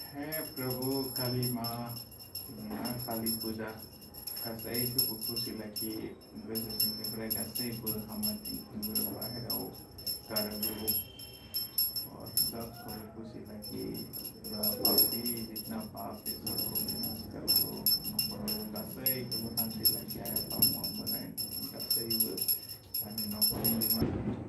है प्रभु काली माँ काली पूजा गासैखौबो खुसि लाखि गोसोनिफ्राय गासैबो हामाथिफोर बाहेराव गारबो और सबको खुशी लाखि पापी जितना पाप है सबको विनाश कर दो और गासैखौबो शान्ति लाखि आरो पामुआ मोननाय गासैबो आंनि न'खरनि बिमा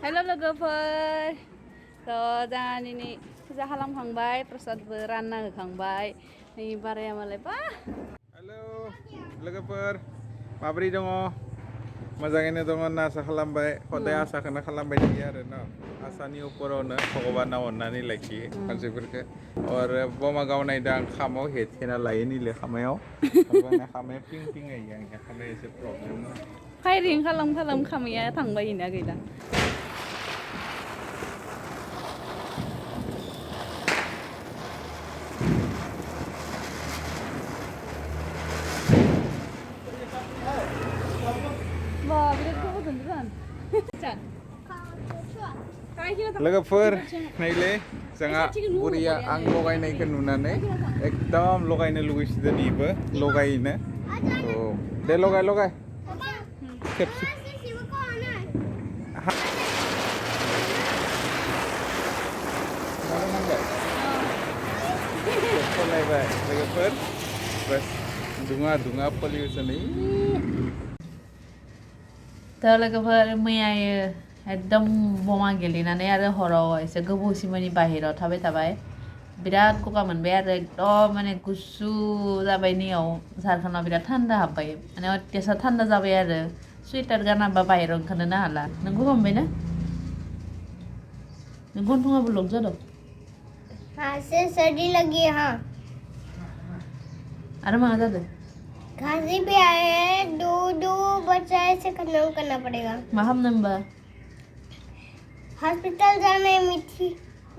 हेलो लोगोफोर जोंहा दिनै फुजा खालामखांबाय प्रसादबो रानना होखांबाय नै बाराया मालाय बा हेलो लोगोफोर माबोरै दङ मोजाङैनो दङ होनना आसा खालामबाय हदाय आसाखौनो खालामबाय थायो आरो न आसानि उपरावनो भगबाना अननानै लाखियो मानसिफोरखौ और बमा गावनाय दा आं खामाव हेथेना लायो निले खामायाव खामाया पिं पिं होयो आंनिया खामाया एसे प्रब्लेम फायरिं खालाम खामाया थांबाय ना गैला लोगोफोर नैले जोंहा बुरिया आं लगायनायखौ नुनानै एकदम लगायनो लुगैसिदों इबो लगायनो दे लगाय खेबसे सलायबाय लोगोफोर बस दुङा पलिउसन दा लोगोफोर मैयायो एकदम बमा गेलेनानै आरो हराव एसे गोबावसिमानि बाहेराव थाबाय बिराद गगा मोनबाय आरो एकदम माने गुसु जाबाय नैयाव झारखन्डआव बिराद थान्दा हाबबाय माने अत्यासार थान्दा जाबाय आरो सुइटार गानाबा बाहेराव ओंखारनोनो हाला नों गगा मोनबाय ना नों गन्थङाबो लक जादों हाँ से सर्दी लगी है हाँ आरो मा जादों खांसी भी आए हैं दो बच्चा से खत्म करना पड़ेगा मा खालामनो होमबा हॉस्पिटल जाने मीठी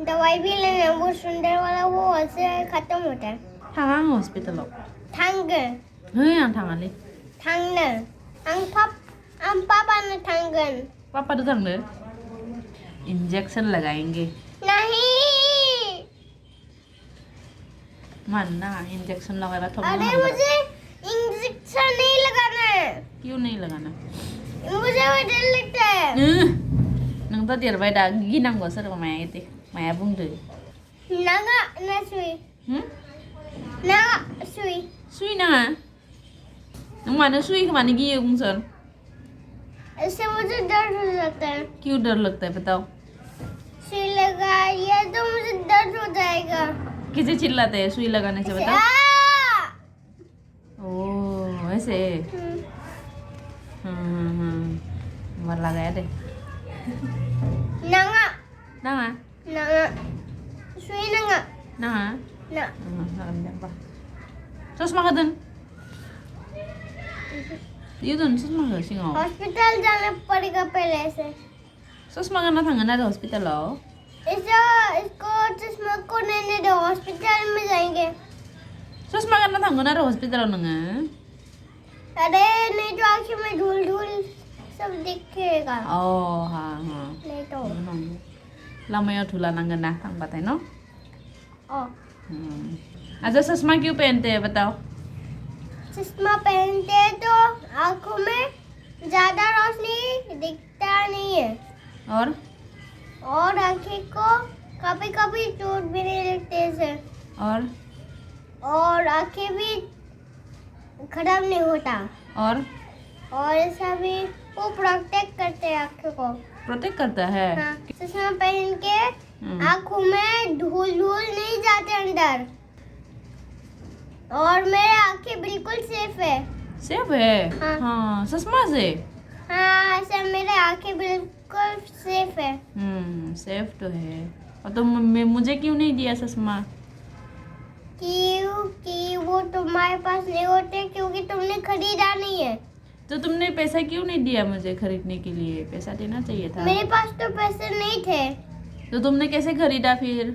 दवाई भी लेना वो सुंदर वाला वो ऐसे खत्म होता है थाङा आं हस्पिटालाव थांगोन आं थाङालै थांनो आं पापानो थांगोन पापादो थांनो इंजेक्शन लगाएंगे नहीं मानना इंजेक्शन लगाएगा तो अरे मुझे इंजेक्शन नहीं लगाना है क्यों नहीं लगाना मुझे वो डर लगता है नों दा देरबाय दा गिनांगौ सोरबा माया बुंदो नागा ना सुई सुई नाङा नों मानो सुईखौ मानो गियो बुंसन इससे मुझे दर्द हो जाता है क्यों डर लगता है बताओ सुई लगाइए तो मुझे दर्द हो जाएगा किसे चिल्लाते हैं सुई लगाने से बताओ ओह ऐसे मर लगाया दे नागा नाङा सुई नागा नाङा ना जागोन दे होमबा ससमा होदों यो दोन ससमाखौ सिङाव हॉस्पिटल जाना पड़ेगा पहले से ससमा गानना थांगोन आरो हस्पिटालाव इसको चश्मा को लेने दो हॉस्पिटल में जाएंगे ससमा गानना थांगोन आरो हस्पिटालाव नोङो अरे नहीं तो आँखें में धूल सब दिखेगा हाँ नहीं तो लामायाव धुला नांगोन ना थांबाथाय न ओ अच्छा चश्मा क्यों पहनते हैं बताओ चश्मा पहनते हैं तो आँखों में ज्यादा रोशनी दिखता नहीं है और आँखें को कभी चोट भी नहीं लगती है और आँखें भी खराब नहीं होता और ऐसा भी वो प्रोटेक्ट करते हैं आँखों को प्रोटेक्ट करता है हाँ, चश्मा पहन के आँखों में धूल नहीं जाते अंदर और मेरे आँखें बिल्कुल सेफ है हाँ चश्मा से हाँ ऐसा मेरे आँखें बिल्कुल सेफ है सेफ तो है और तो मुझे क्यों नहीं दिया चश्मा क्योंकि वो तुम्हारे पास नहीं होते क्योंकि तुमने खरीदा नहीं है तो तो तुमने पैसा क्यों नहीं दिया मुझे खरीदने के लिए? पैसा देना चाहिए था। मेरे पास तो पैसे नहीं थे। तो तुमने कैसे खरीदा फिर?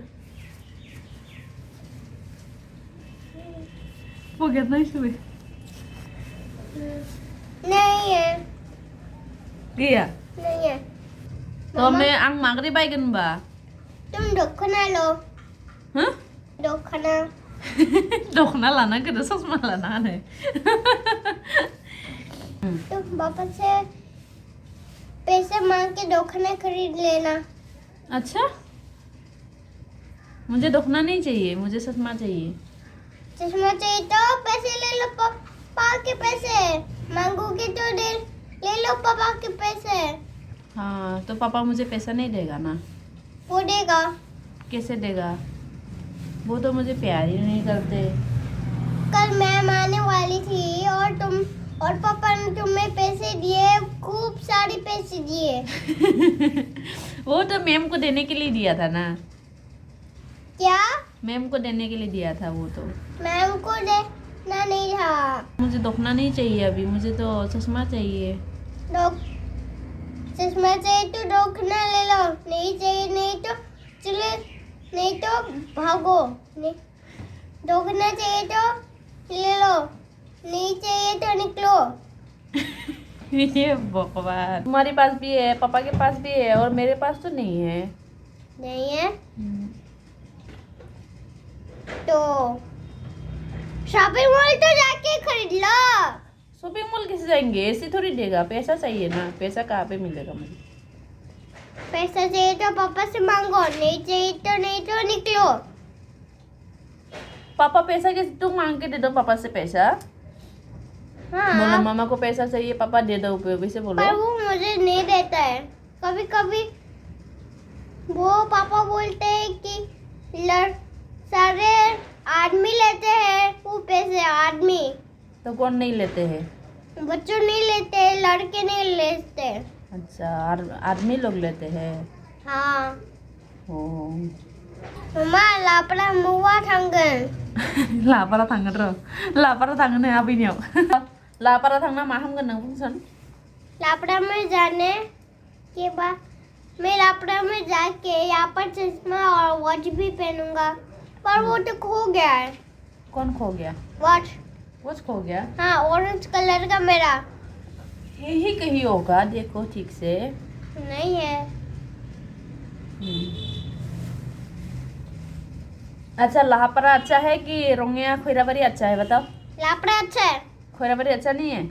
वो कितना इसमें नहीं है, iya नहीं है। तो मैं ang magribaygan ba? तुम दखना लो, Hah? दखना। Dok na lana ke desas malana ne. तुम पापा से पैसे मांग के दखना खरीद लेना। अच्छा, मुझे दुखना नहीं चाहिए, मुझे चश्मा चाहिए। चश्मा चाहिए तो पैसे ले लो, पापा के पैसे मांगोगे तो ले लो पापा के पैसे। हाँ, तो पापा मुझे पैसा नहीं देगा ना? वो देगा। कैसे देगा? वो तो मुझे प्यार ही नहीं करते। कल मैम आने वाली थी और पापा ने तुम्हें पैसे दिए, खूब सारे पैसे दिए। वो तो मैम को देने के लिए दिया था ना? क्या? मैम को देने के लिए दिया था वो तो। मैम को देना नहीं था। मुझे दुखना नहीं चाहिए अभी, मुझे तो चश्मा चाहिए। चश्मा चाहिए तो दखना ले लो, नहीं चाहिए नहीं तो चले, नहीं तो भागो। नहीं दखना चाहिए तो ले लो, नहीं चाहिए तो निकलो। ये बकवास। तुम्हारे पास भी है, पापा के पास भी है, और मेरे पास तो नहीं है। नहीं है तो शॉपिंग मॉल तो जाके खरीद लो। शॉपिंग मॉल कैसे जाएंगे? ऐसे थोड़ी देगा, पैसा चाहिए ना। पैसा कहाँ पे मिलेगा मुझे? पैसा चाहिए तो पापा से मांगो, नहीं चाहिए तो निकलो। पापा पैसा कैसे? तुम मांग के दे दो पापा से पैसा। बोलो हाँ, मामा को पैसा चाहिए, पापा दे दो, वैसे बोलो। पर वो मुझे नहीं देता है। कभी कभी वो पापा बोलते हैं कि सारे आदमी लेते हैं वो पैसे, आदमी। तो कौन नहीं लेते हैं? बच्चों नहीं लेते, लड़के नहीं लेते। अच्छा, आदमी लोग लेते हैं। हाँ ओ मम्मा लापड़ा मुआ थंगन। लापारा थांगोन र', लापारा थांगोन है आबैनियाव। लापारा थांना मा खामगोन नों बुंसन? लापड़ा में जाने के बाद मैं लापड़ा में जाके यहाँ पर चश्मा और वॉच भी पहनूंगा, पर वो तो खो गया है। कौन खो गया? वॉच। वॉच खो गया? हाँ, ऑरेंज कलर का मेरा। यही कहीं होगा, देखो ठीक से। नहीं है। अच्छा, लापारा अच्छा है कि रोंगिया खोइराबारी अच्छा है, बताओ। लापड़ा अच्छा है। खोइराबारी अच्छा नहीं है?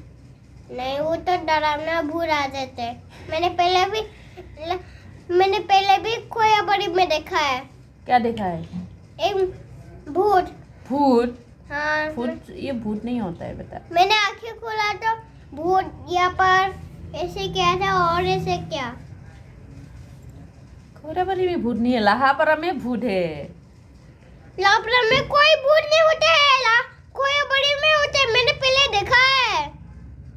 नहीं, वो तो डरावना भूत आ जाते हैं। मैंने पहले भी खोयाबड़ी में देखा है। क्या देखा है? एक भूत। भूत? हाँ, भूत? ये भूत नहीं होता है, बता। मैंने आंखें खोला तो भूत यहाँ पर ऐसे क्या था और ऐसे क्या। खोइराबारी में भूत नहीं है, लाहापारा में भूत है। लापड़ा में कोई भूत नहीं होते है, खोयाबड़ी में होते हैं। मैंने पहले देखा है।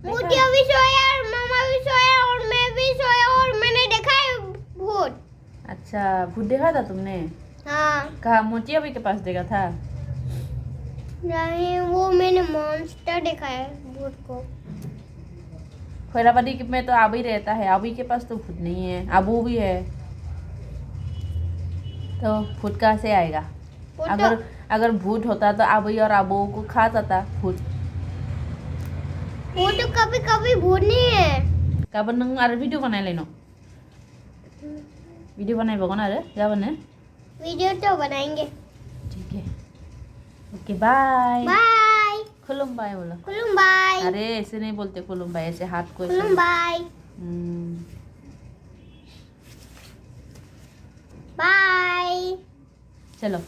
मोतिया भी सोया, मामा भी सोया और मैं भी सोया और मैंने देखा है भूत। अच्छा, भूत देखा था तुमने? हाँ। कहा? मोतिया भी के पास देखा था? नहीं, वो मैंने मॉन्स्टर देखा है भूत को। खोइराबारी में तो आबू ही रहता है, आबू के पास तो भूत नहीं है। आबू भी है तो भूत कहाँ से आएगा? वो तो अगर भूत होता तो आबू और आबू को खा जाता भूत। वो तो कभी कभी भूत नहीं है। गाबोन नों आरो भिडिअ बानायलाय न? भिडिअ बानायबावगोन आरो गाबोन? वीडियो तो बनाएंगे। ठीक है, ओके बाय। बाय। खुलुमबाय बोलो। खुलुमबाय। अरे ऐसे नहीं बोलते खुलुमबाय, ऐसे हाथ को ऐसे। खुलुमबाय। हम्म, बाय। चलो।